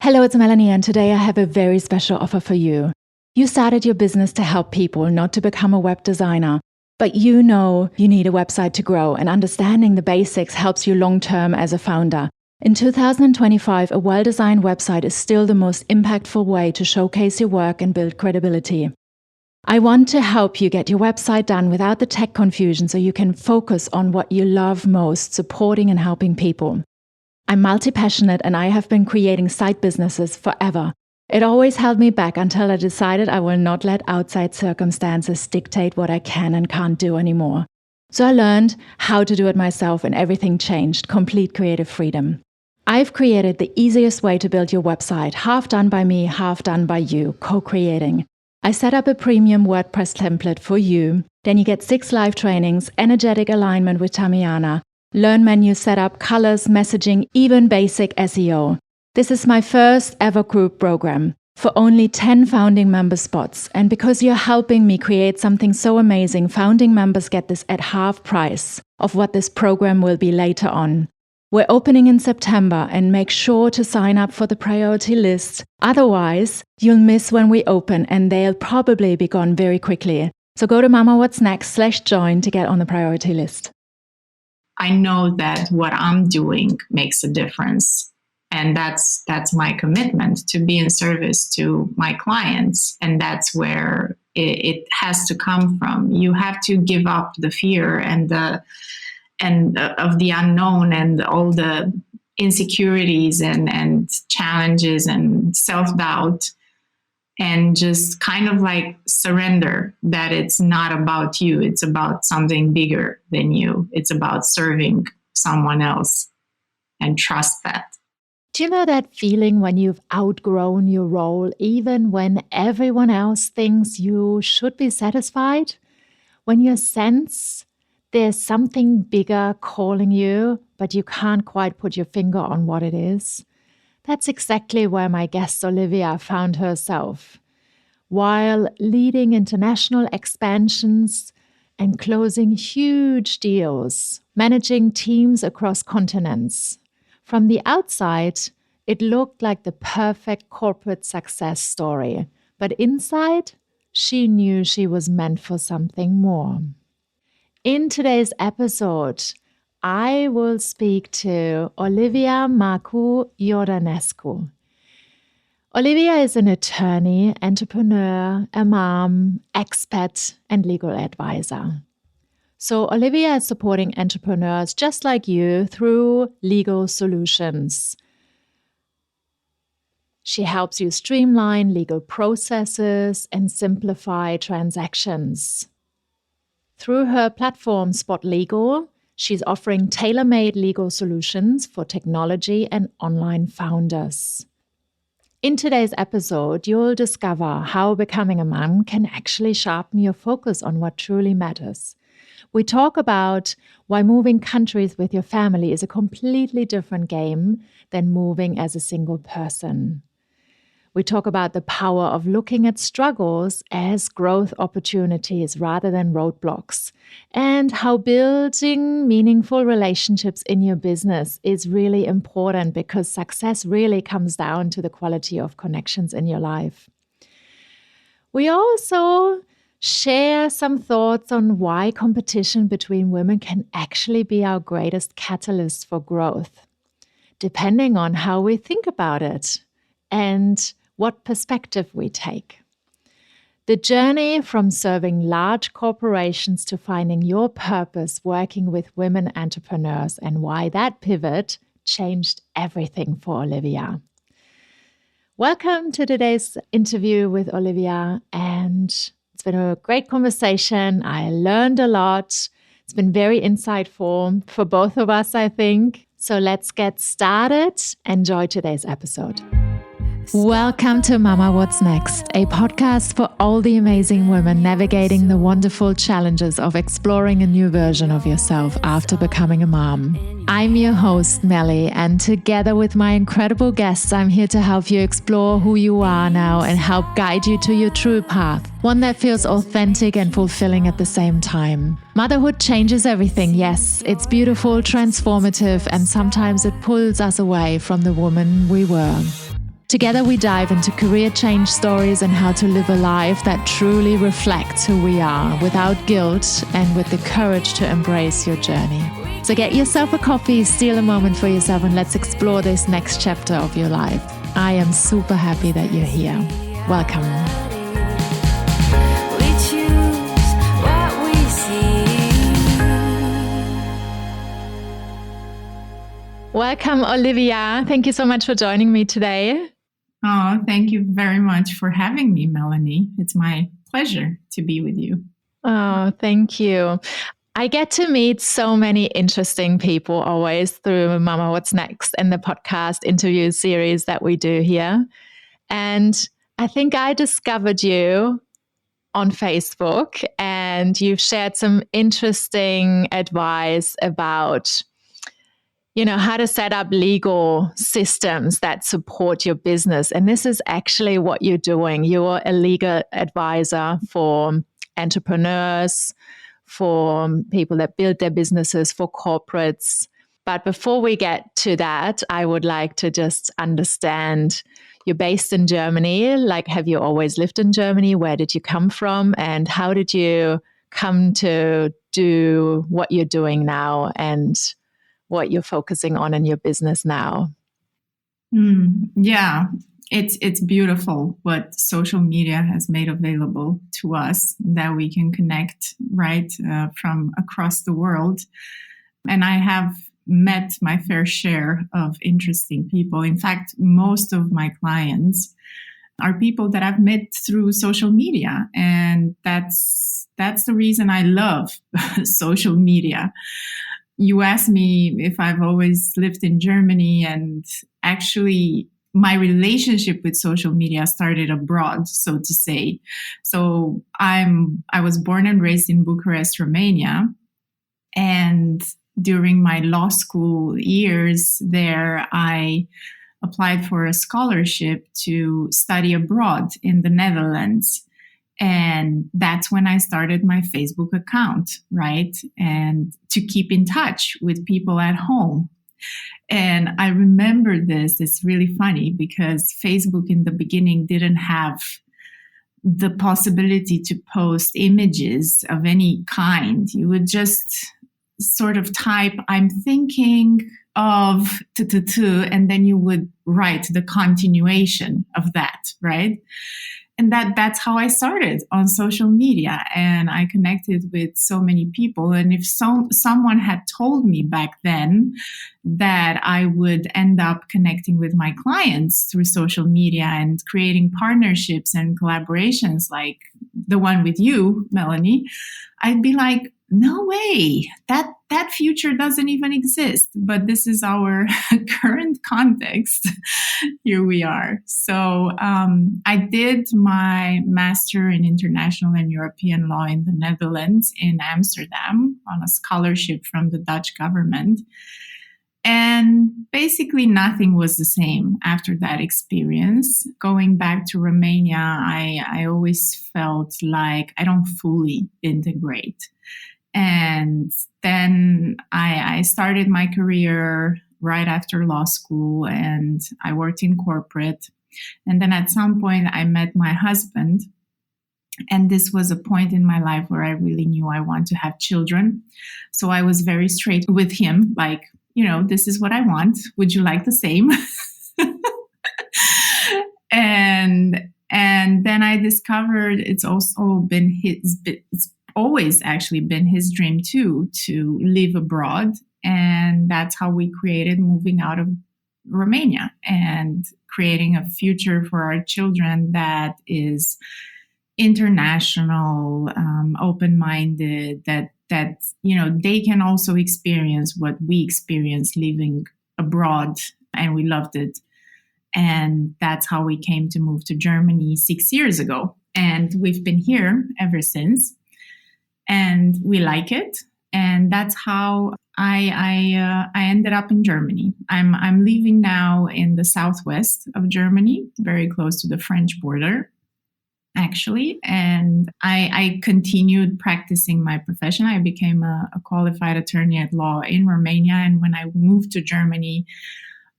Hello, it's Melanie, and today I have a very special offer for you. You started your business to help people, not to become a web designer. But you know you need a website to grow, and understanding the basics helps you long-term as a founder. In 2025, a well-designed website is still the most impactful way to showcase your work and build credibility. I want to help you get your website done without the tech confusion so you can focus on what you love most, supporting and helping people. I'm multi-passionate and I have been creating side businesses forever. It always held me back until I decided I will not let outside circumstances dictate what I can and can't do anymore. So I learned how to do it myself and everything changed, complete creative freedom. I've created the easiest way to build your website, half done by me, half done by you, co-creating. I set up a premium WordPress template for you. Then you get 6 live trainings, energetic alignment with Tamiana, learn menu setup, colors, messaging, even basic SEO. This is my first ever group program for only 10 founding member spots. And because you're helping me create something so amazing, founding members get this at half price of what this program will be later on. We're opening in September and make sure to sign up for the priority list. Otherwise, you'll miss when we open and they'll probably be gone very quickly. So go to mamawhatsnext.com/join to get on the priority list. I know that what I'm doing makes a difference. And that's my commitment, to be in service to my clients. And that's where it has to come from. You have to give up the fear and of the unknown and all the insecurities and challenges and self-doubt, and just kind of like surrender that it's not about you. It's about something bigger than you. It's about serving someone else, and trust that. Do you know that feeling when you've outgrown your role, even when everyone else thinks you should be satisfied? When you sense there's something bigger calling you, but you can't quite put your finger on what it is? That's exactly where my guest Olivia found herself. While leading international expansions and closing huge deals, managing teams across continents. From the outside, it looked like the perfect corporate success story. But inside, she knew she was meant for something more. In today's episode, I will speak to Olivia Marcu Iordanescu. Olivia is an attorney, entrepreneur, a mom, expat, and legal advisor. So Olivia is supporting entrepreneurs just like you through legal solutions. She helps you streamline legal processes and simplify transactions. Through her platform Spot Legal, she's offering tailor-made legal solutions for technology and online founders. In today's episode, you'll discover how becoming a mom can actually sharpen your focus on what truly matters. We talk about why moving countries with your family is a completely different game than moving as a single person. We talk about the power of looking at struggles as growth opportunities rather than roadblocks, and how building meaningful relationships in your business is really important because success really comes down to the quality of connections in your life. We also share some thoughts on why competition between women can actually be our greatest catalyst for growth, depending on how we think about it and what perspective we take. The journey from serving large corporations to finding your purpose working with women entrepreneurs, and why that pivot changed everything for Olivia. Welcome to today's interview with Olivia, and it's been a great conversation. I learned a lot. It's been very insightful for both of us, I think. So let's get started. Enjoy today's episode. Welcome to Mama What's Next, a podcast for all the amazing women navigating the wonderful challenges of exploring a new version of yourself after becoming a mom. I'm your host, Melly, and together with my incredible guests, I'm here to help you explore who you are now and help guide you to your true path, one that feels authentic and fulfilling at the same time. Motherhood changes everything, yes. It's beautiful, transformative, and sometimes it pulls us away from the woman we were. Together we dive into career change stories and how to live a life that truly reflects who we are without guilt and with the courage to embrace your journey. So get yourself a coffee, steal a moment for yourself, and let's explore this next chapter of your life. I am super happy that you're here. Welcome. Welcome, Olivia. Thank you so much for joining me today. Oh, thank you very much for having me, Melanie. It's my pleasure to be with you. Oh, thank you. I get to meet so many interesting people always through Mama What's Next and the podcast interview series that we do here. And I think I discovered you on Facebook, and you've shared some interesting advice about how to set up legal systems that support your business. And this is actually what you're doing. You're a legal advisor for entrepreneurs, for people that build their businesses, for corporates. But before we get to that, I would like to just understand, you're based in Germany. Like, have you always lived in Germany? Where did you come from? And how did you come to do what you're doing now and what you're focusing on in your business now? Yeah, it's beautiful what social media has made available to us, that we can connect from across the world. And I have met my fair share of interesting people. In fact, most of my clients are people that I've met through social media. And that's the reason I love social media. You asked me if I've always lived in Germany, and actually my relationship with social media started abroad, so to say. So I was born and raised in Bucharest, Romania. And during my law school years there, I applied for a scholarship to study abroad in the Netherlands. And that's when I started my Facebook account, right? And to keep in touch with people at home. And I remember this, it's really funny because Facebook in the beginning didn't have the possibility to post images of any kind. You would just sort of type, I'm thinking of and then you would write the continuation of that, right? And that's how I started on social media, and I connected with so many people. And if someone had told me back then that I would end up connecting with my clients through social media and creating partnerships and collaborations like the one with you, Melanie, I'd be like, no way, that future doesn't even exist. But this is our current context. Here we are. So I did my master in international and European law in the Netherlands, in Amsterdam, on a scholarship from the Dutch government. And basically nothing was the same after that experience. Going back to Romania, I always felt like I don't fully integrate. And then I started my career right after law school, and I worked in corporate. And then at some point I met my husband. And this was a point in my life where I really knew I want to have children. So I was very straight with him, like, this is what I want. Would you like the same? And then I discovered it's always actually been his dream too, to live abroad. And that's how we created moving out of Romania and creating a future for our children that is international, open-minded, that they can also experience what we experienced living abroad, and we loved it. And that's how we came to move to Germany 6 years ago. And we've been here ever since. And we like it. And that's how I ended up in Germany. I'm living now in the southwest of Germany, very close to the French border, actually. And I continued practicing my profession. I became a qualified attorney at law in Romania. And when I moved to Germany,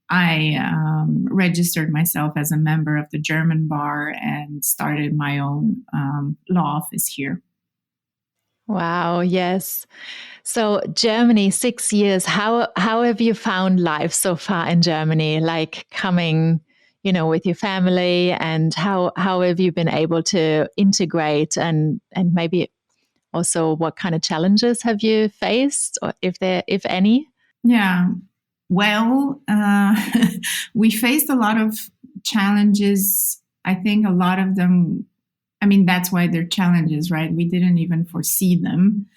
I registered myself as a member of the German bar and started my own law office here. Wow, yes. So Germany, 6 years. How have you found life so far in Germany? Like coming, with your family, and how have you been able to integrate, and maybe also what kind of challenges have you faced, or if any? Yeah. Well, we faced a lot of challenges. I think a lot of them, that's why they're challenges, right? We didn't even foresee them.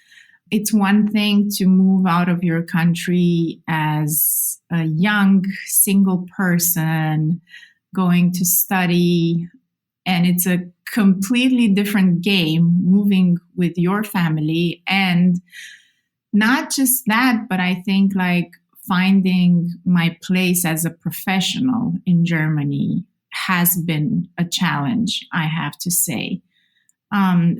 It's one thing to move out of your country as a young single person going to study, and it's a completely different game moving with your family. And not just that, but I think like finding my place as a professional in Germany has been a challenge, I have to say.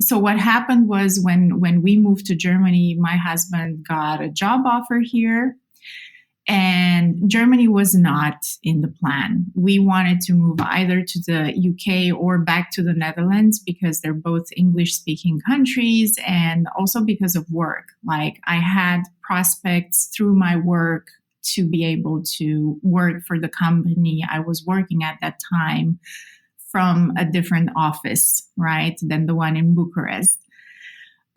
So what happened was when we moved to Germany, my husband got a job offer here, and Germany was not in the plan. We wanted to move either to the UK or back to the Netherlands because they're both English-speaking countries, and also because of work. Like I had prospects through my work to be able to work for the company I was working at that time from a different office, right, than the one in Bucharest.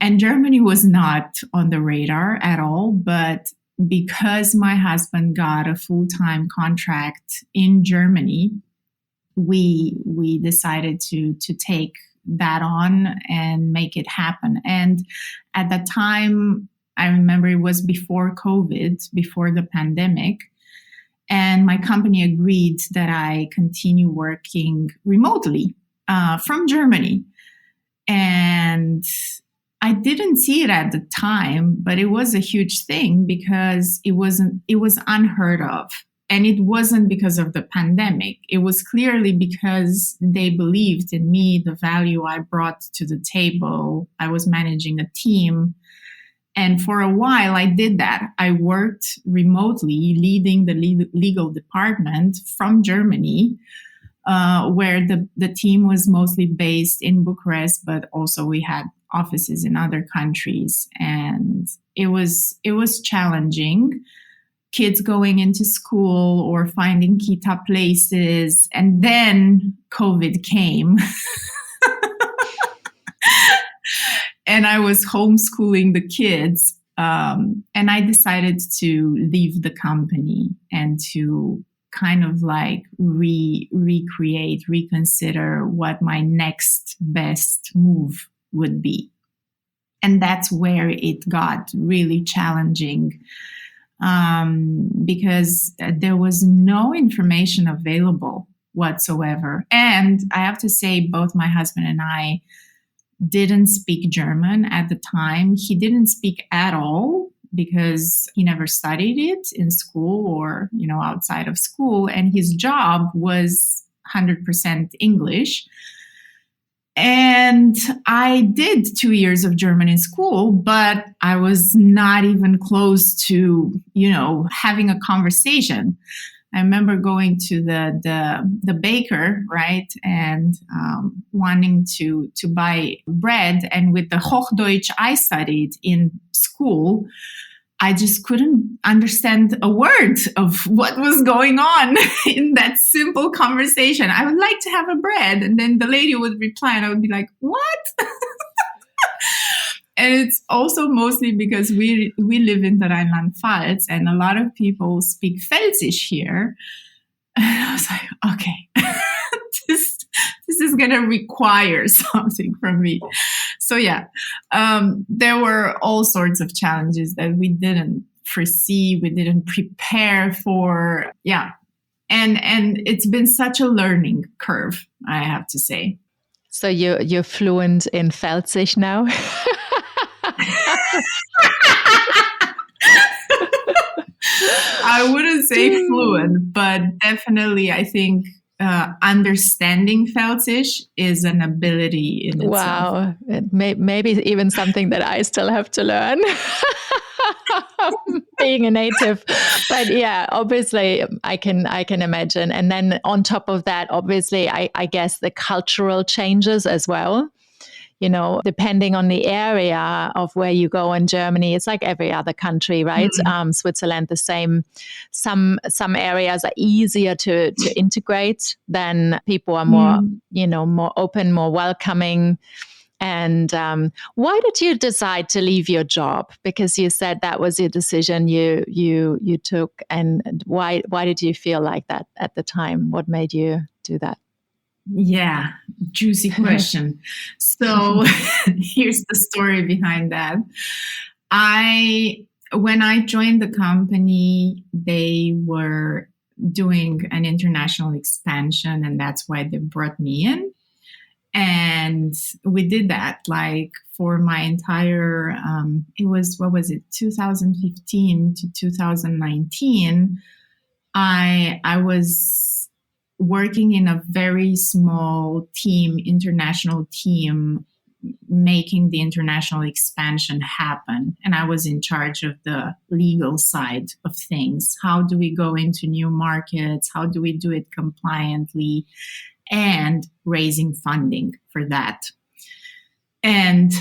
And Germany was not on the radar at all, but because my husband got a full-time contract in Germany, we decided to take that on and make it happen. And at that time, I remember it was before COVID, before the pandemic, and my company agreed that I continue working remotely from Germany. And I didn't see it at the time, but it was a huge thing because it was unheard of. And it wasn't because of the pandemic. It was clearly because they believed in me, the value I brought to the table. I was managing a team. And for a while, I did that. I worked remotely, leading the legal department from Germany, where the team was mostly based in Bucharest, but also we had offices in other countries. And it was challenging. Kids going into school or finding kita places. And then COVID came. And I was homeschooling the kids. And I decided to leave the company and to kind of like recreate, reconsider what my next best move would be. And that's where it got really challenging, because there was no information available whatsoever. And I have to say, both my husband and I didn't speak German at the time. He didn't speak at all because he never studied it in school or, outside of school. And his job was 100% English. And I did 2 years of German in school, but I was not even close to, having a conversation. I remember going to the baker, right, and wanting to buy bread. And with the Hochdeutsch I studied in school, I just couldn't understand a word of what was going on in that simple conversation. I would like to have a bread. And then the lady would reply and I would be like, what? And it's also mostly because we live in the Rheinland-Pfalz and a lot of people speak Pfälzisch here. And I was like, okay, this is going to require something from me. So yeah, there were all sorts of challenges that we didn't foresee, we didn't prepare for. Yeah. And it's been such a learning curve, I have to say. So you're fluent in Pfälzisch now? I wouldn't say fluent, but definitely I think understanding Pfälzisch is an ability in itself. Wow. Maybe even something that I still have to learn. being a native. But yeah, obviously I can imagine. And then on top of that, obviously, I guess the cultural changes as well. You know, depending on the area of where you go in Germany, it's like every other country, right? Switzerland, the same. Some areas are easier to integrate. Then people are more, more open, more welcoming. And why did you decide to leave your job? Because you said that was your decision you took, and why did you feel like that at the time? What made you do that? Yeah, juicy question. So here's the story behind that. When I joined the company, they were doing an international expansion, and that's why they brought me in. And we did that like for my entire, what was it, 2015 to 2019. I was working in a very small team, international team, making the international expansion happen. And I was in charge of the legal side of things. How do we go into new markets? How do we do it compliantly? And raising funding for that. And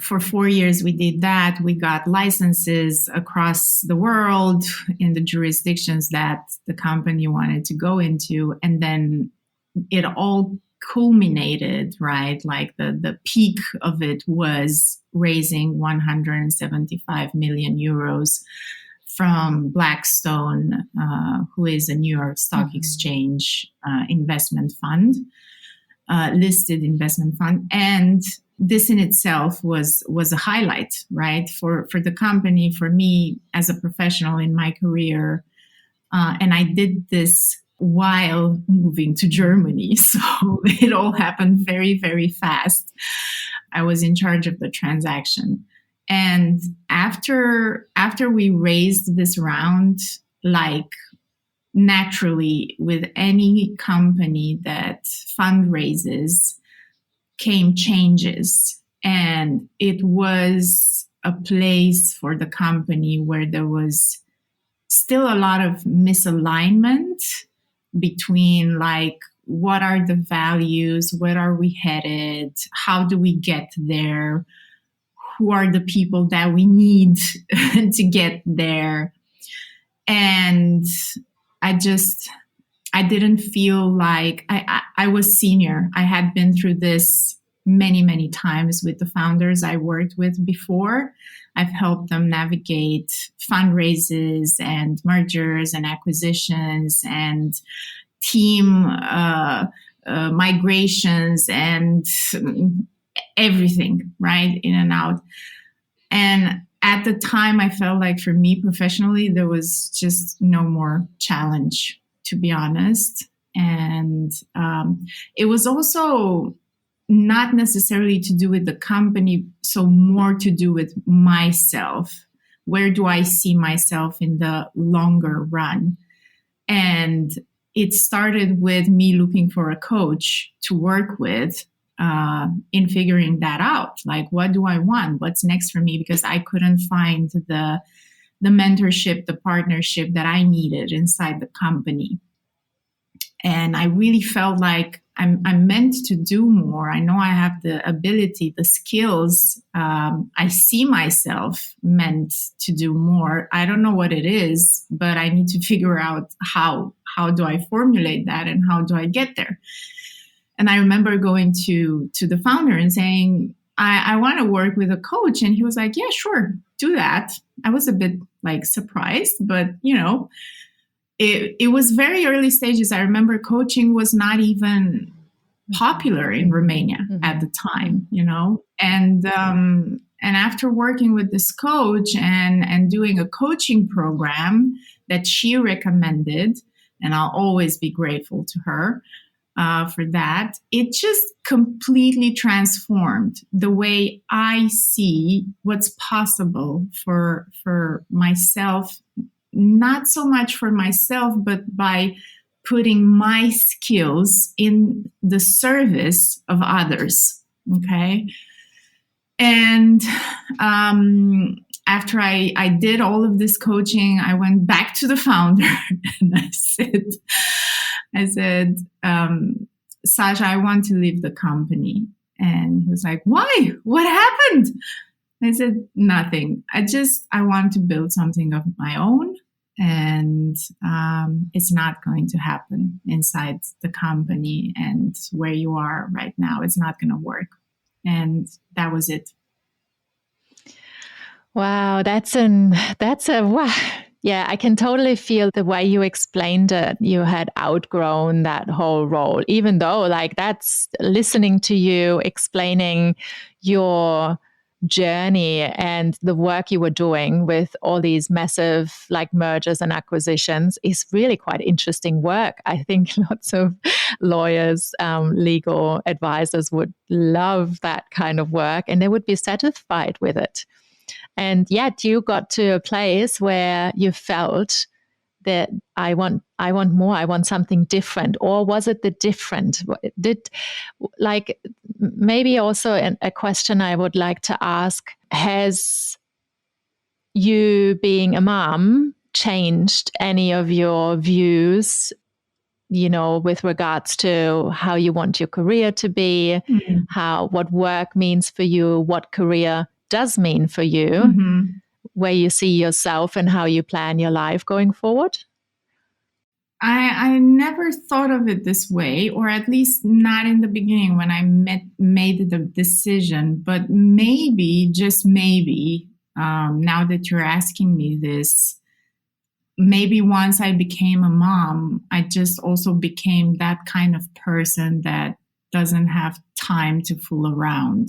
for 4 years, we did that. We got licenses across the world in the jurisdictions that the company wanted to go into. And then it all culminated, right? Like the peak of it was raising 175 million euros from Blackstone, who is a New York Stock Exchange investment fund, listed investment fund. And this in itself was a highlight, right? For the company, for me as a professional in my career. And I did this while moving to Germany. So it all happened very, very fast. I was in charge of the transaction. And after we raised this round, like naturally with any company that fundraises, came changes. And it was a place for the company where there was still a lot of misalignment between like, what are the values? Where are we headed? How do we get there? Who are the people that we need to get there? And I didn't feel like I was senior. I had been through this many, many times with the founders I worked with before. I've helped them navigate fundraisers and mergers and acquisitions and team migrations and everything, right? In and out. And at the time, I felt like for me professionally, there was just no more challenge, to be honest. And it was also not necessarily to do with the company, so more to do with myself. Where do I see myself in the longer run? And it started with me looking for a coach to work with in figuring that out. Like, what do I want? What's next for me? Because I couldn't find the mentorship, the partnership that I needed inside the company. And I really felt like I'm meant to do more. I know I have the ability, the skills. I see myself meant to do more. I don't know what it is, but I need to figure out how do I formulate that and how do I get there? And I remember going to the founder and saying, I want to work with a coach. And he was like, yeah, sure, do that. I was a bit like surprised, but it was very early stages. I remember coaching was not even popular in Romania at the time, and after working with this coach and doing a coaching program that she recommended, and I'll always be grateful to her for that, it just completely transformed the way I see what's possible for myself. Not so much for myself, but by putting my skills in the service of others. Okay. And after I did all of this coaching, I went back to the founder and I said, Sasha, I want to leave the company. And he was like, why? What happened? I said, nothing. I want to build something of my own. And it's not going to happen inside the company, and where you are right now, it's not going to work. And that was it. Wow, wow. Yeah, I can totally feel the way you explained it. You had outgrown that whole role, even though like that's listening to you explaining your journey and the work you were doing with all these massive like mergers and acquisitions is really quite interesting work. I think lots of lawyers, legal advisors would love that kind of work and they would be satisfied with it. And yet you got to a place where you felt that I want more, I want something different. Or was it the different? Maybe also a question I would like to ask, has you being a mom changed any of your views, with regards to how you want your career to be, what work means for you, what career does mean for you, where you see yourself and how you plan your life going forward? I never thought of it this way, or at least not in the beginning when I made the decision. But maybe, just maybe, now that you're asking me this, maybe once I became a mom, I just also became that kind of person that doesn't have time to fool around.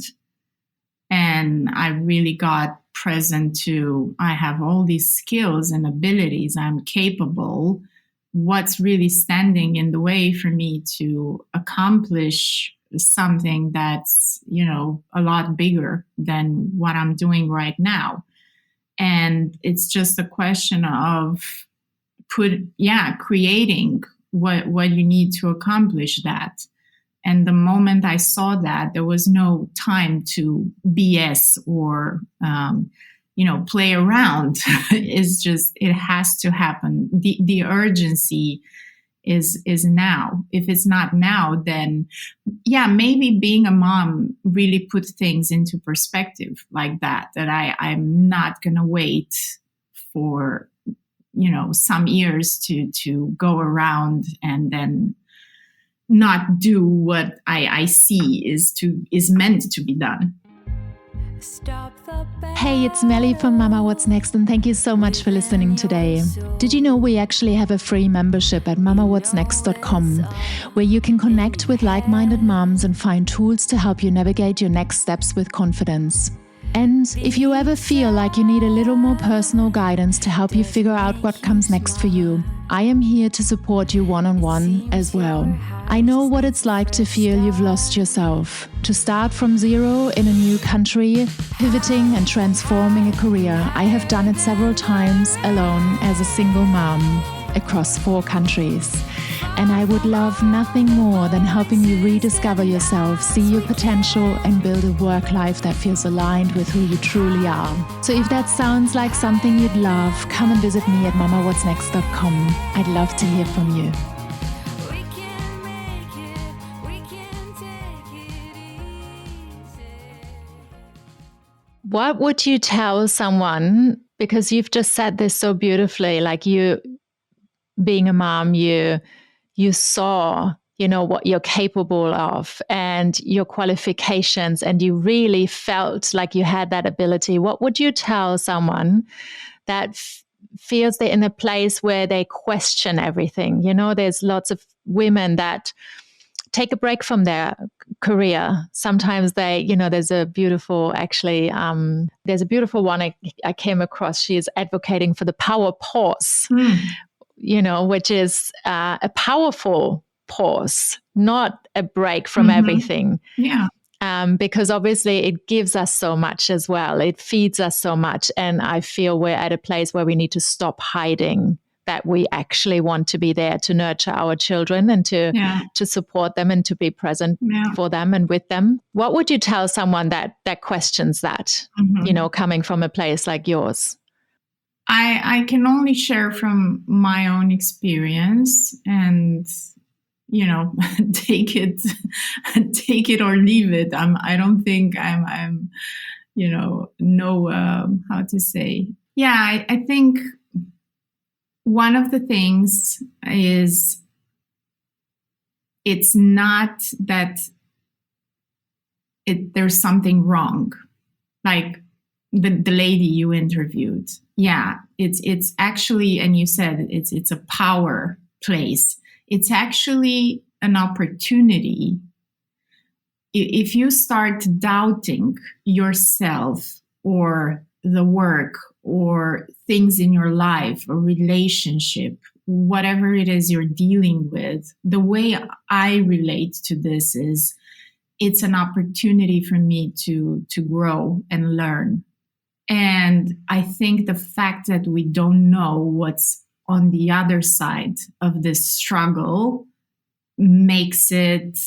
And I really got present to, I have all these skills and abilities, I'm capable. What's really standing in the way for me to accomplish something that's, a lot bigger than what I'm doing right now? And it's just a question of creating what you need to accomplish that. And the moment I saw that, there was no time to BS or, play around. It's just, it has to happen. The urgency is now. If it's not now, then maybe being a mom really put things into perspective like that I'm not going to wait for, some years to go around and then not do what I see is meant to be done. Hey, it's Melly from Mama What's Next, and thank you so much for listening today. Did you know we actually have a free membership at mamawhatsnext.com where you can connect with like-minded moms and find tools to help you navigate your next steps with confidence. And if you ever feel like you need a little more personal guidance to help you figure out what comes next for you, I am here to support you one-on-one as well. I know what it's like to feel you've lost yourself, to start from zero in a new country, pivoting and transforming a career. I have done it several times alone as a single mom across 4 countries. And I would love nothing more than helping you rediscover yourself, see your potential, and build a work life that feels aligned with who you truly are. So if that sounds like something you'd love, come and visit me at mamawhatsnext.com. I'd love to hear from you. What would you tell someone, because you've just said this so beautifully, like you being a mom, you saw, what you're capable of and your qualifications, and you really felt like you had that ability. What would you tell someone that feels they're in a place where they question everything? There's lots of women that take a break from their career. Sometimes they, there's a beautiful one I came across. She is advocating for the power pause. Which is a powerful pause, not a break from everything. Yeah. Because obviously it gives us so much as well. It feeds us so much. And I feel we're at a place where we need to stop hiding that we actually want to be there to nurture our children and to support them and to be present for them and with them. What would you tell someone that questions that, coming from a place like yours? I can only share from my own experience, and take it or leave it. I don't think I'm how to say. Yeah, I think one of the things is, it's not that there's something wrong. Like the lady you interviewed. Yeah, it's actually, and you said it's a power place. It's actually an opportunity. If you start doubting yourself or the work or things in your life or relationship, whatever it is you're dealing with, the way I relate to this is, it's an opportunity for me to grow and learn. And I think the fact that we don't know what's on the other side of this struggle makes it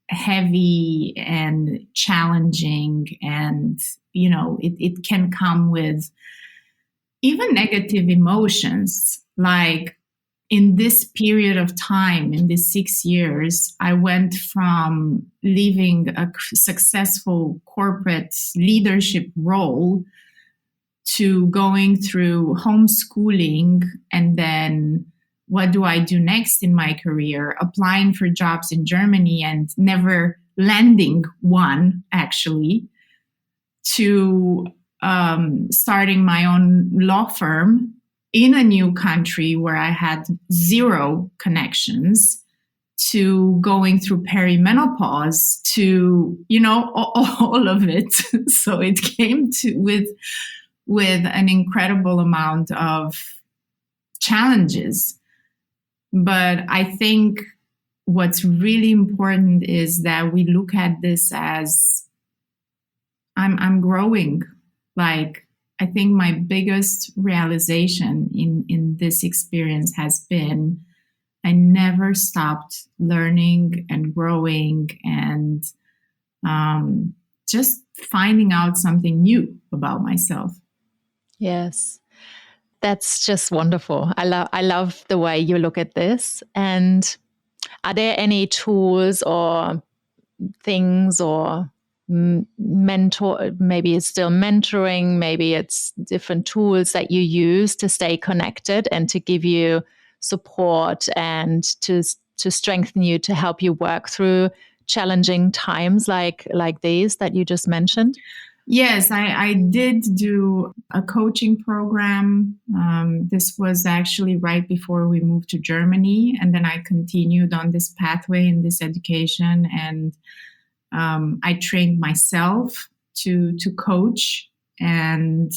heavy and challenging. And, it can come with even negative emotions. Like in this period of time, in these 6 years, I went from leaving a successful corporate leadership role to going through homeschooling, and then what do I do next in my career? Applying for jobs in Germany and never landing one, actually, to starting my own law firm in a new country where I had zero connections, to going through perimenopause, to, all of it. So it came with an incredible amount of challenges. But I think what's really important is that we look at this as, I'm growing. Like, I think my biggest realization in this experience has been, I never stopped learning and growing and just finding out something new about myself. Yes, that's just wonderful. I love the way you look at this. And are there any tools or things or mentor, maybe it's still mentoring, maybe it's different tools that you use to stay connected and to give you support and to strengthen you, to help you work through challenging times like these that you just mentioned? Yes, I did do a coaching program. This was actually right before we moved to Germany. And then I continued on this pathway in this education. And I trained myself to coach. And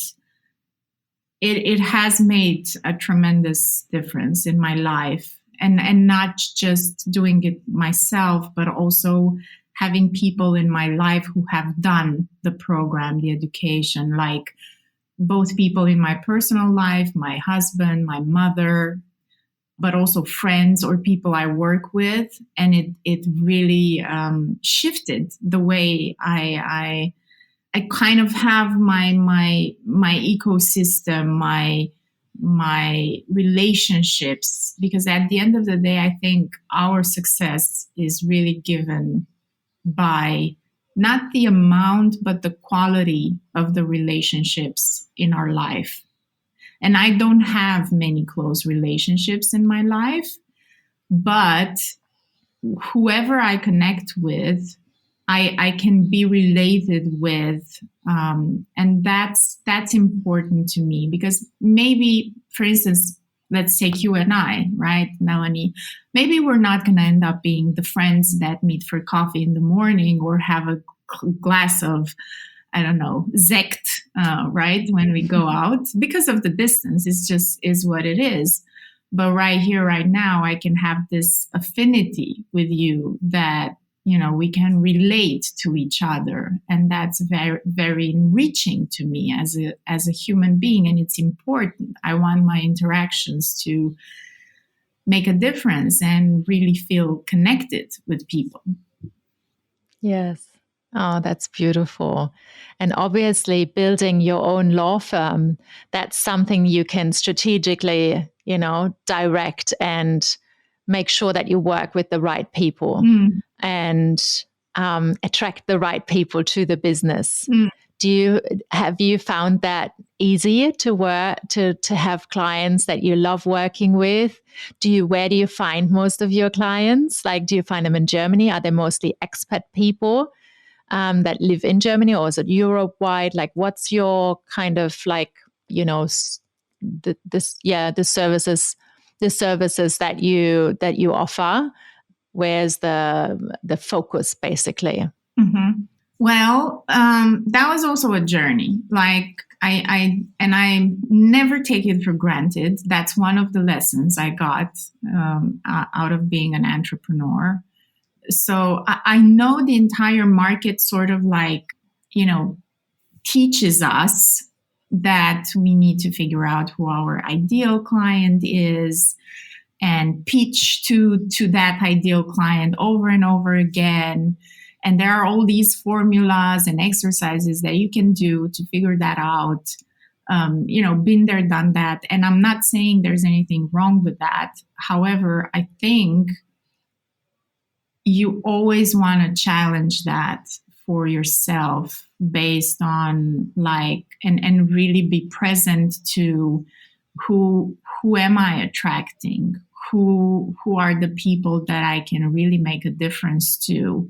it has made a tremendous difference in my life. And not just doing it myself, but also having people in my life who have done the program, the education, like both people in my personal life, my husband, my mother, but also friends or people I work with. And it really shifted the way I kind of have my ecosystem, my relationships, because at the end of the day, I think our success is really given by not the amount, but the quality of the relationships in our life. And I don't have many close relationships in my life, but whoever I connect with, I can be related with. And that's important to me, because maybe, for instance, let's take you and I, right, Melanie? Maybe we're not going to end up being the friends that meet for coffee in the morning or have a glass of, I don't know, Sekt, right, when we go out, because of the distance. It's just is what it is. But right here, right now, I can have this affinity with you that we can relate to each other, and that's very, very enriching to me as a human being. And it's important. I want my interactions to make a difference and really feel connected with people. Yes. Oh, that's beautiful. And obviously, building your own law firm, that's something you can strategically, direct and make sure that you work with the right people and attract the right people to the business. Have you found that easier to work to have clients that you love working with? Where do you find most of your clients? Like, do you find them in Germany? Are they mostly expat people that live in Germany, or is it Europe wide? Like, what's your kind of like, the services that you offer? Where's the focus basically? Mm-hmm. Well, that was also a journey. Like I never take it for granted. That's one of the lessons I got out of being an entrepreneur. So I know the entire market sort of like, teaches us that we need to figure out who our ideal client is and pitch to that ideal client over and over again. And there are all these formulas and exercises that you can do to figure that out. Been there, done that. And I'm not saying there's anything wrong with that. However, I think you always want to challenge that for yourself based on and really be present to who am I attracting? Who are the people that I can really make a difference to?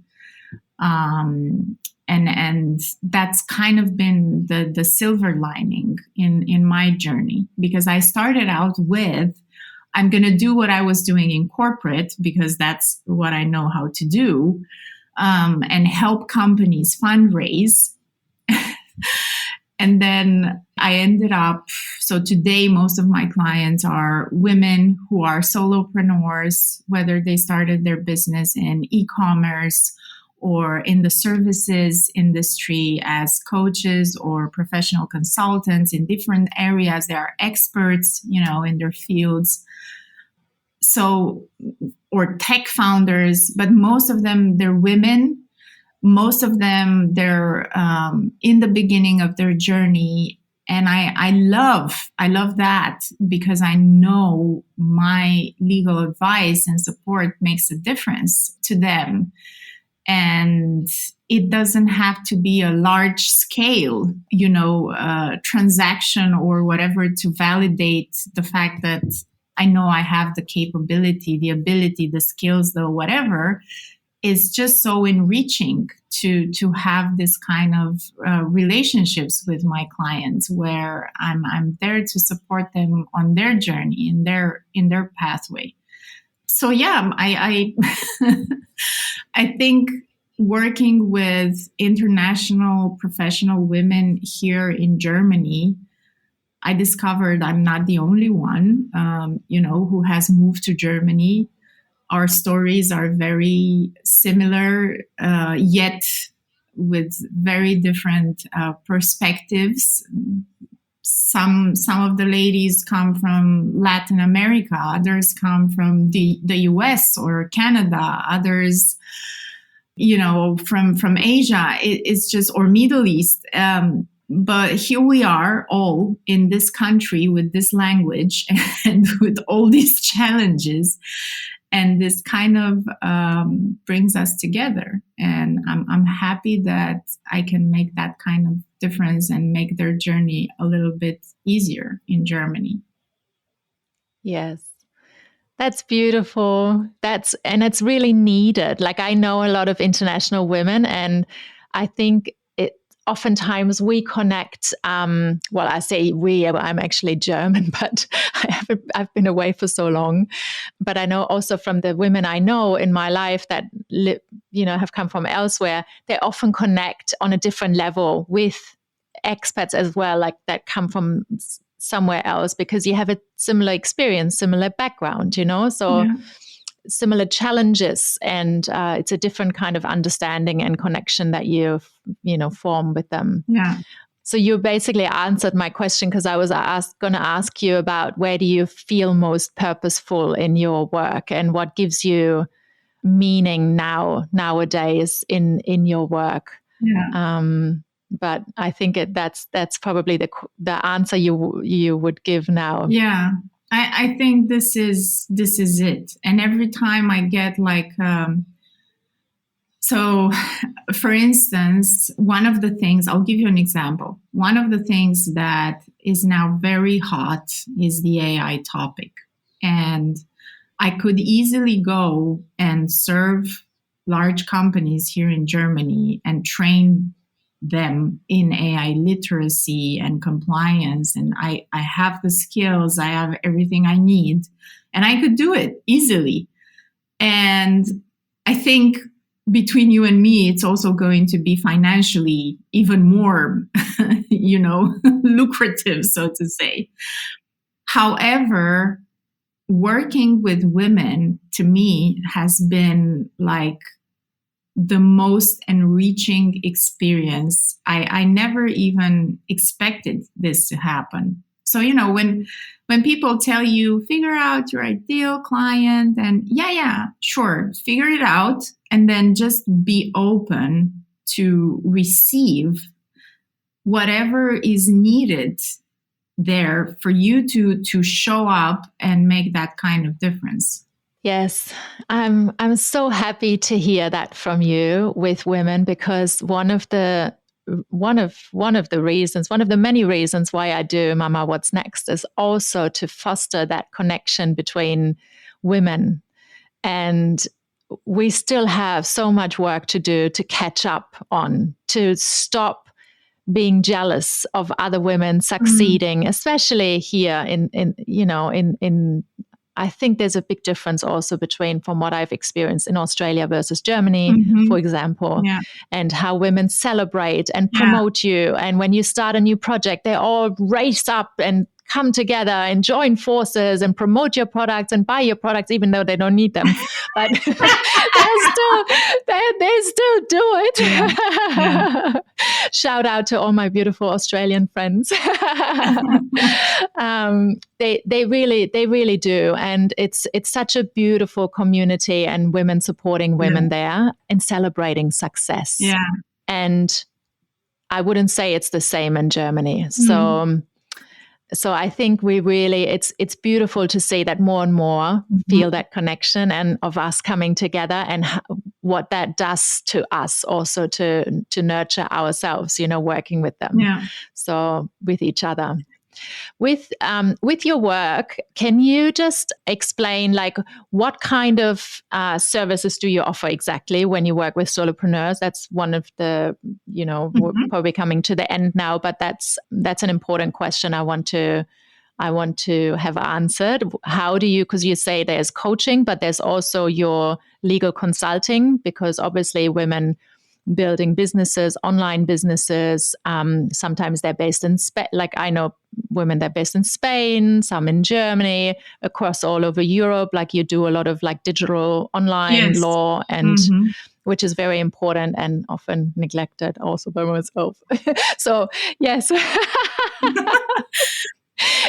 And that's kind of been the silver lining in my journey, because I started out with, I'm going to do what I was doing in corporate because that's what I know how to do, and help companies fundraise. And then I ended up, so today most of my clients are women who are solopreneurs, whether they started their business in e-commerce or in the services industry as coaches or professional consultants in different areas. They are experts, in their fields. So, or tech founders, but most of them, they're women. Most of them, they're in the beginning of their journey. And I love that, because I know my legal advice and support makes a difference to them. And it doesn't have to be a large scale, transaction or whatever to validate the fact that I know I have the capability, the ability, the skills, the whatever. Is just so enriching to have this kind of relationships with my clients, where I'm there to support them on their journey, in their pathway. So yeah, I I think working with international professional women here in Germany, I discovered I'm not the only one, who has moved to Germany. Our stories are very similar, yet with very different perspectives. Some of the ladies come from Latin America, others come from the US or Canada, others, from Asia. It's just, or Middle East. But here we are all in this country with this language and with all these challenges. And this kind of brings us together. And I'm happy that I can make that kind of difference and make their journey a little bit easier in Germany. Yes. That's beautiful. And it's really needed. Like, I know a lot of international women, and I think oftentimes we connect, I say we, I'm actually German, but I've been away for so long. But I know also from the women I know in my life that, have come from elsewhere, they often connect on a different level with expats as well, like that come from somewhere else, because you have a similar experience, similar background, So similar challenges, and it's a different kind of understanding and connection that you form with them. Yeah. So you basically answered my question, because I was going to ask you about where do you feel most purposeful in your work and what gives you meaning nowadays in your work. Yeah. But I think that's probably the answer you would give now. Yeah, I think this is it. And every time I get like, so for instance, one of the things, I'll give you an example. One of the things that is now very hot is the AI topic. And I could easily go and serve large companies here in Germany and train them in AI literacy and compliance. And I have the skills, I have everything I need, and I could do it easily. And I think between you and me, it's also going to be financially even more, lucrative, so to say. However, working with women to me has been like the most enriching experience. I never even expected this to happen. So, when people tell you, figure out your ideal client, and yeah, sure, figure it out, and then just be open to receive whatever is needed there for you to show up and make that kind of difference. Yes, I'm so happy to hear that from you with women, because one of the many reasons why I do Mama What's Next is also to foster that connection between women. And we still have so much work to do to catch up on, to stop being jealous of other women succeeding, especially here in I think there's a big difference also from what I've experienced in Australia versus Germany, for example, and how women celebrate and promote you. And when you start a new project, they all race up and come together and join forces and promote your products and buy your products, even though they don't need them. But they still do it. Yeah. Shout out to all my beautiful Australian friends. They really do. And it's such a beautiful community, and women supporting women there and celebrating success. Yeah. And I wouldn't say it's the same in Germany. So I think it's beautiful to see that more and more feel that connection, and of us coming together, and what that does to us also to nurture ourselves, working with them. Yeah. So with each other. With your work, can you just explain what kind of services do you offer exactly when you work with solopreneurs? That's one of the, we're probably coming to the end now, but that's an important question I want to have answered. How do you, because you say there's coaching, but there's also your legal consulting, because obviously women building businesses, online businesses, sometimes they're based in Spain. I know women that are based in Spain, some in Germany, across all over Europe. You do a lot of digital online law, and which is very important and often neglected also by myself. So yes.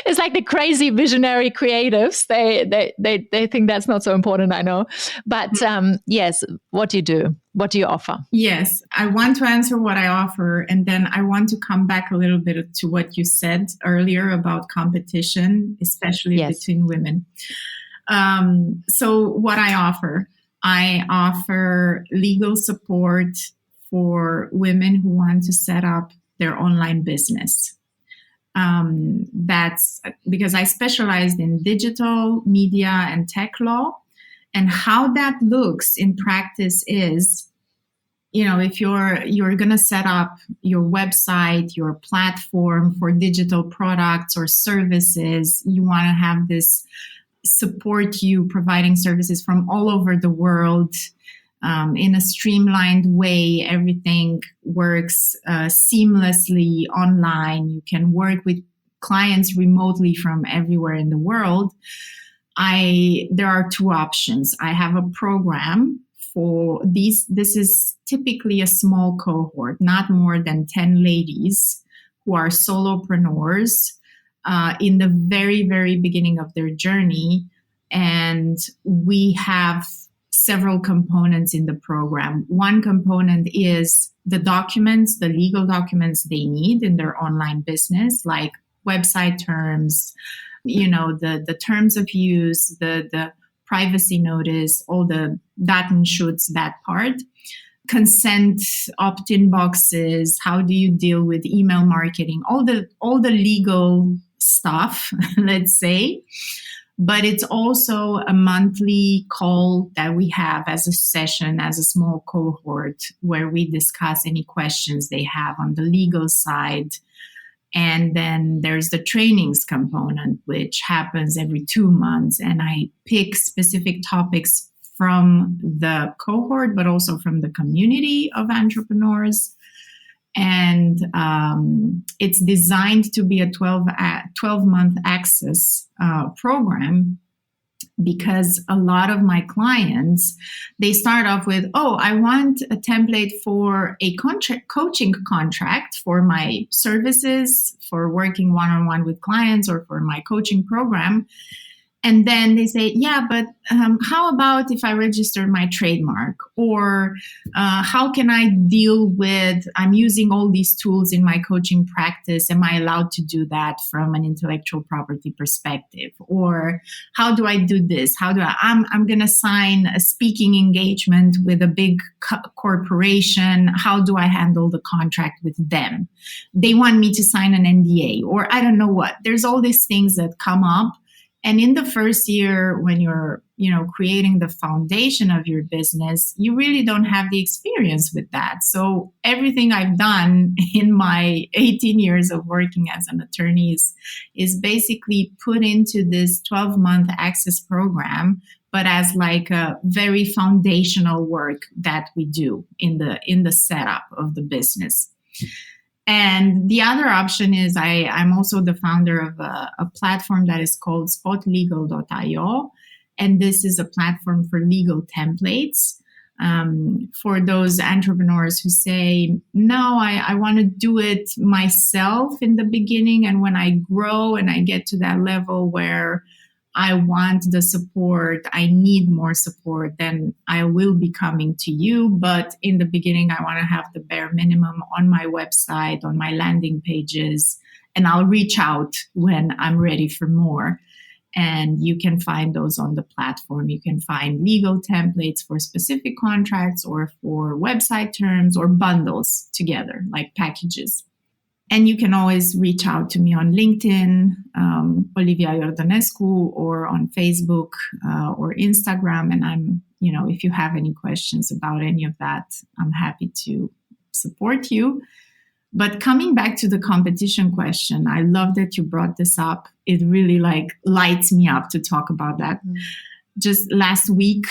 It's like the crazy visionary creatives. They think that's not so important, I know. But yes, what do you do? What do you offer? Yes, I want to answer what I offer. And then I want to come back a little bit to what you said earlier about competition, especially between women. So what I offer legal support for women who want to set up their online business. That's because I specialized in digital media and tech law, and how that looks in practice is, if you're going to set up your website, your platform for digital products or services, you want to have this support you providing services from all over the world. In a streamlined way, everything works seamlessly online. You can work with clients remotely from everywhere in the world. there are two options. I have a program for these. This is typically a small cohort, not more than 10 ladies who are solopreneurs in the very, very beginning of their journey. And we have several components in the program. One component is the documents, the legal documents they need in their online business, like website terms, the terms of use, the privacy notice, all the Datenschutz, that part. Consent, opt-in boxes, how do you deal with email marketing, all the legal stuff, let's say. But it's also a monthly call that we have as a session, as a small cohort, where we discuss any questions they have on the legal side. And then there's the trainings component, which happens every 2 months. And I pick specific topics from the cohort, but also from the community of entrepreneurs. And it's designed to be a 12-month access program, because a lot of my clients, they start off with, I want a template for a coaching contract for my services, for working one-on-one with clients, or for my coaching program. And then they say, but how about if I register my trademark? Or how can I deal with, I'm using all these tools in my coaching practice. Am I allowed to do that from an intellectual property perspective? Or how do I do this? I'm going to sign a speaking engagement with a big corporation. How do I handle the contract with them? They want me to sign an NDA, or I don't know what. There's all these things that come up. And in the first year, when you're, creating the foundation of your business, you really don't have the experience with that. So everything I've done in my 18 years of working as an attorney is basically put into this 12-month access program, but as like a very foundational work that we do in the setup of the business. And the other option is I'm also the founder of a platform that is called spotlegal.io. And this is a platform for legal templates for those entrepreneurs who say, no, I want to do it myself in the beginning. And when I grow and I get to that level where I want the support, I need more support, then I will be coming to you. But in the beginning, I want to have the bare minimum on my website, on my landing pages, and I'll reach out when I'm ready for more. And you can find those on the platform. You can find legal templates for specific contracts, or for website terms, or bundles together, like packages. And you can always reach out to me on LinkedIn, Olivia Iordanescu, or on Facebook or Instagram. And I'm, if you have any questions about any of that, I'm happy to support you. But coming back to the competition question, I love that you brought this up. It really lights me up to talk about that. Mm-hmm. Just last week,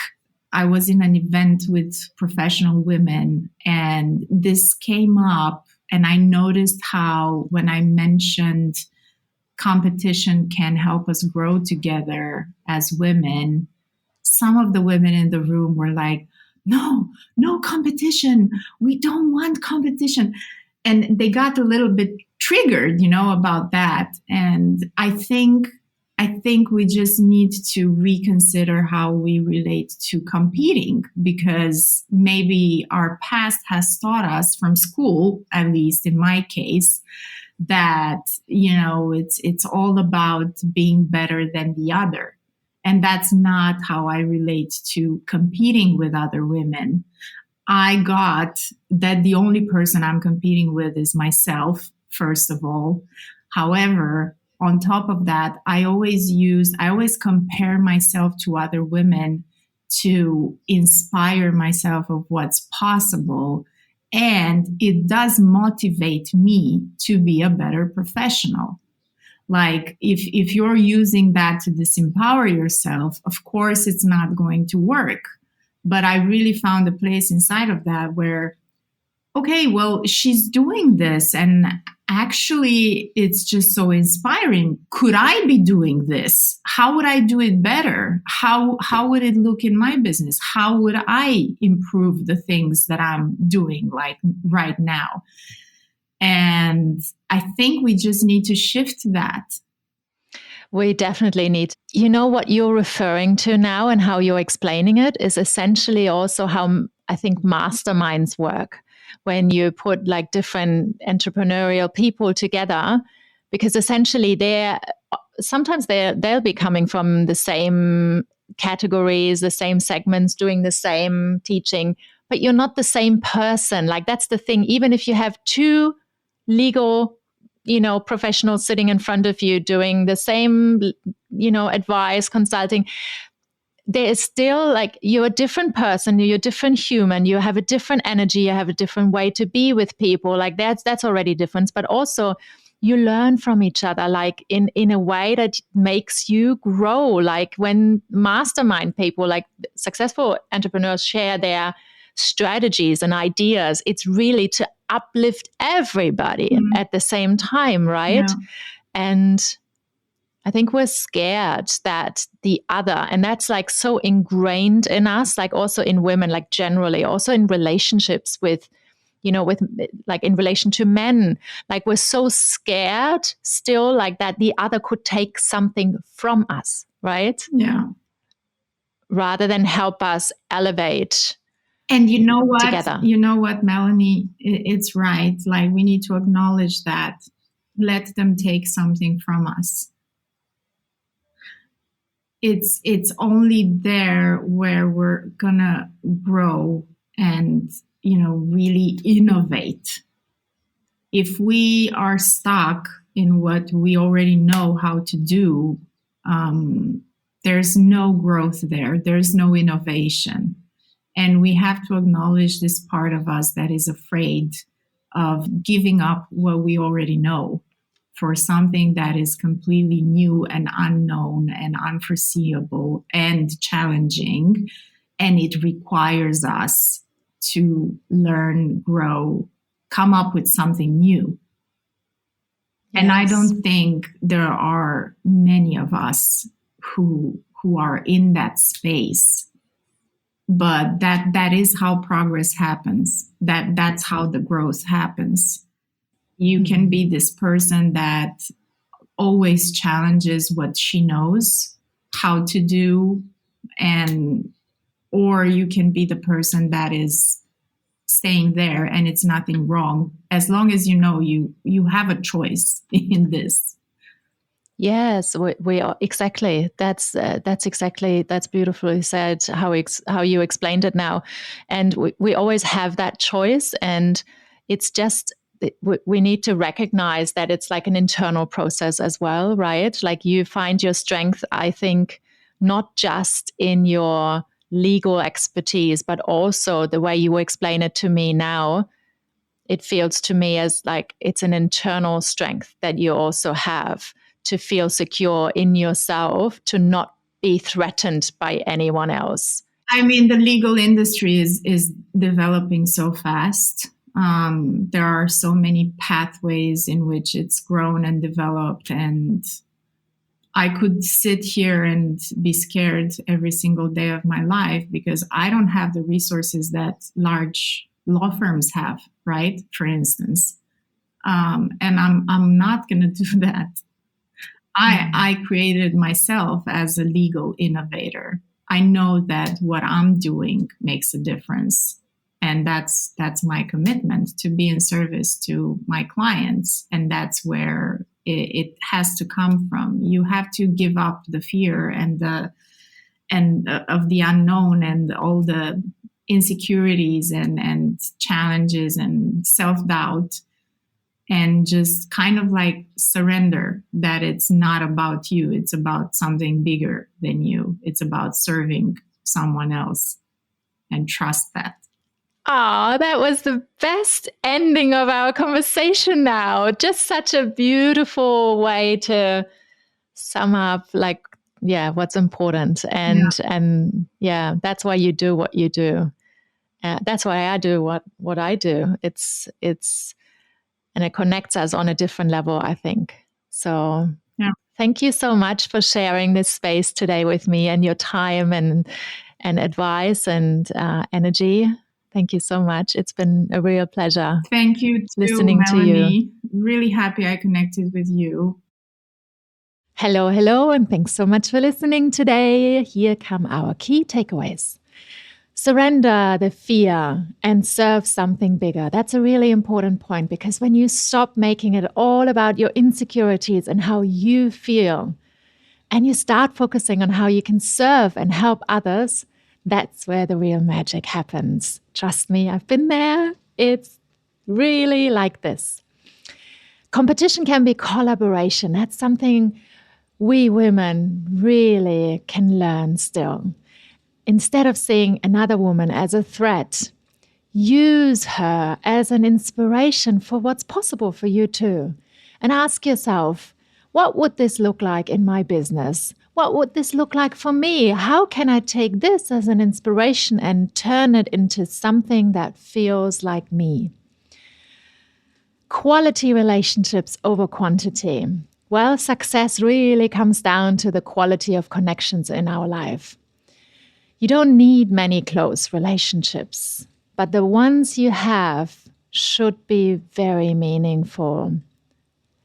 I was in an event with professional women, and this came up. And I noticed how when I mentioned competition can help us grow together as women, some of the women in the room were like, no competition. We don't want competition. And they got a little bit triggered, about that. And I think we just need to reconsider how we relate to competing, because maybe our past has taught us from school, at least in my case, that, it's all about being better than the other. And that's not how I relate to competing with other women. I got that the only person I'm competing with is myself, first of all. However, on top of that, I always compare myself to other women to inspire myself of what's possible. And it does motivate me to be a better professional. Like if you're using that to disempower yourself, of course, it's not going to work. But I really found a place inside of that where, okay, well, she's doing this and actually, it's just so inspiring. Could I be doing this? How would I do it better? How would it look in my business? How would I improve the things that I'm doing like right now? And I think we just need to shift that. We definitely need. You know what you're referring to now and how you're explaining it is essentially also how I think masterminds work, when you put like different entrepreneurial people together, because essentially they'll be coming from the same categories, the same segments, doing the same teaching, but you're not the same person. Like that's the thing. Even if you have two legal professionals sitting in front of you doing the same, advice, consulting, there is still like you're a different person, you're a different human, you have a different energy, you have a different way to be with people. Like that's already different. But also you learn from each other, like in a way that makes you grow. Like when mastermind people, like successful entrepreneurs, share their strategies and ideas, it's really to uplift everybody at the same time, right? Yeah. And I think we're scared that the other, and that's like so ingrained in us, like also in women, like generally, also in relationships with like in relation to men, like we're so scared still, like that the other could take something from us, right? Yeah. Rather than help us elevate. And you know what? Together. You know what, Melanie? It's right. Like we need to acknowledge that. Let them take something from us. It's only there where we're gonna grow and really innovate. If we are stuck in what we already know how to do, there's no growth there. There's no innovation. And we have to acknowledge this part of us that is afraid of giving up what we already know for something that is completely new and unknown and unforeseeable and challenging. And it requires us to learn, grow, come up with something new. Yes. And I don't think there are many of us who are in that space. But that is how progress happens. That's how the growth happens. You can be this person that always challenges what she knows how to do, or you can be the person that is staying there and it's nothing wrong, as long as you have a choice in this. Yes, we are exactly. That's beautifully said. How you explained it now, and we always have that choice, and it's just we need to recognize that it's like an internal process as well, right? Like you find your strength, I think, not just in your legal expertise, but also the way you explain it to me now. It feels to me as like it's an internal strength that you also have, to feel secure in yourself, to not be threatened by anyone else. I mean, the legal industry is developing so fast. There are so many pathways in which it's grown and developed. And I could sit here and be scared every single day of my life because I don't have the resources that large law firms have, right? For instance. And I'm not going to do that. I created myself as a legal innovator. I know that what I'm doing makes a difference. And that's my commitment, to be in service to my clients. And that's where it has to come from. You have to give up the fear and of the unknown and all the insecurities and challenges and self-doubt, and just kind of like surrender that it's not about you. It's about something bigger than you. It's about serving someone else, and trust that. Oh, that was the best ending of our conversation now. Just such a beautiful way to sum up, like, yeah, what's important. And that's why you do what you do. That's why I do what I do. It's and it connects us on a different level, I think. So Yeah. thank you so much for sharing this space today with me and your time and advice and energy. Thank you so much. It's been a real pleasure. Thank you too, listening Melanie. to you. Really happy I connected with you. Hello, hello, and thanks so much for listening today. Here come our key takeaways. Surrender the fear and serve something bigger. That's a really important point, because when you stop making it all about your insecurities and how you feel, and you start focusing on how you can serve and help others, that's where the real magic happens. Trust me, I've been there. It's really like this. Competition can be collaboration. That's something we women really can learn still. Instead of seeing another woman as a threat, use her as an inspiration for what's possible for you too. And ask yourself, what would this look like in my business? What would this look like for me? How can I take this as an inspiration and turn it into something that feels like me? Quality relationships over quantity. Well, success really comes down to the quality of connections in our life. You don't need many close relationships, but the ones you have should be very meaningful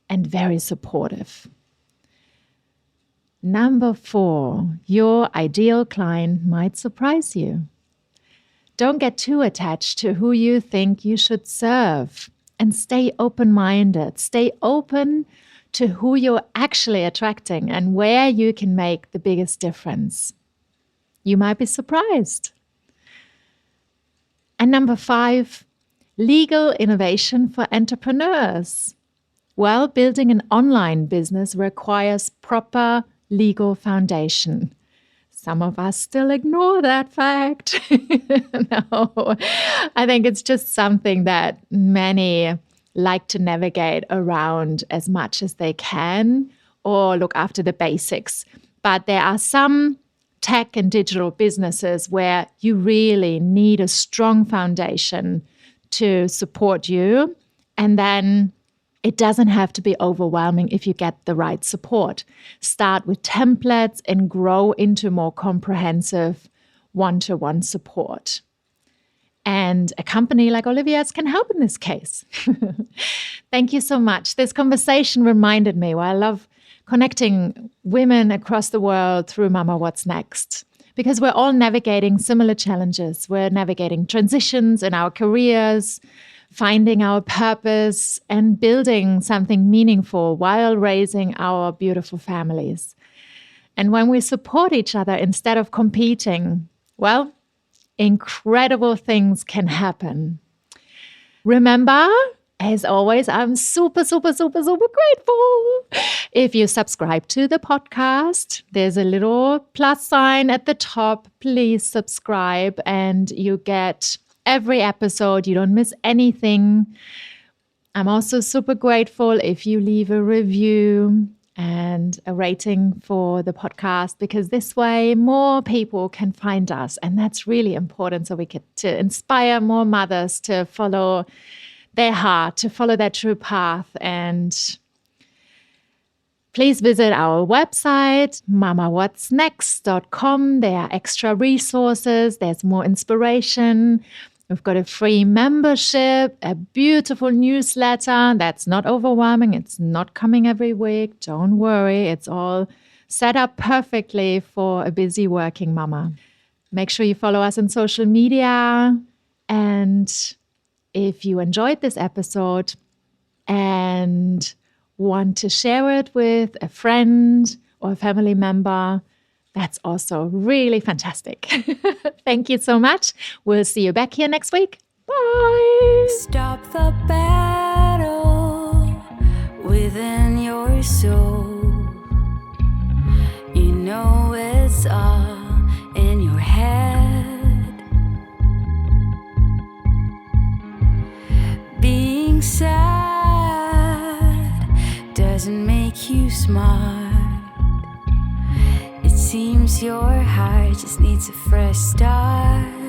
and very supportive. Number 4, your ideal client might surprise you. Don't get too attached to who you think you should serve, and stay open-minded. Stay open to who you're actually attracting and where you can make the biggest difference. You might be surprised. And number 5, legal innovation for entrepreneurs. Well, building an online business requires proper legal foundation. Some of us still ignore that fact. No, I think it's just something that many like to navigate around as much as they can or look after the basics. But there are some tech and digital businesses where you really need a strong foundation to support you. And then it doesn't have to be overwhelming if you get the right support. Start with templates and grow into more comprehensive one-to-one support. And a company like Olivia's can help in this case. Thank you so much. This conversation reminded me why I love connecting women across the world through Mama What's Next. Because we're all navigating similar challenges. We're navigating transitions in our careers, finding our purpose, and building something meaningful while raising our beautiful families. And when we support each other instead of competing, well, incredible things can happen. Remember, as always, I'm super, super, super, super grateful if you subscribe to the podcast. There's a little plus sign at the top. Please subscribe and you get every episode. You don't miss anything. I'm also super grateful if you leave a review and a rating for the podcast, because this way more people can find us. And that's really important, so we get to inspire more mothers to follow their heart, to follow their true path. And please visit our website, mamawhatsnext.com. There are extra resources. There's more inspiration. We've got a free membership, a beautiful newsletter that's not overwhelming. It's not coming every week. Don't worry. It's all set up perfectly for a busy working mama. Make sure you follow us on social media. And if you enjoyed this episode and want to share it with a friend or a family member, that's also really fantastic. Thank you so much. We'll see you back here next week. Bye. Stop the battle within your soul. You know it's all in your head. Being sad doesn't make you smart. Seems your heart just needs a fresh start.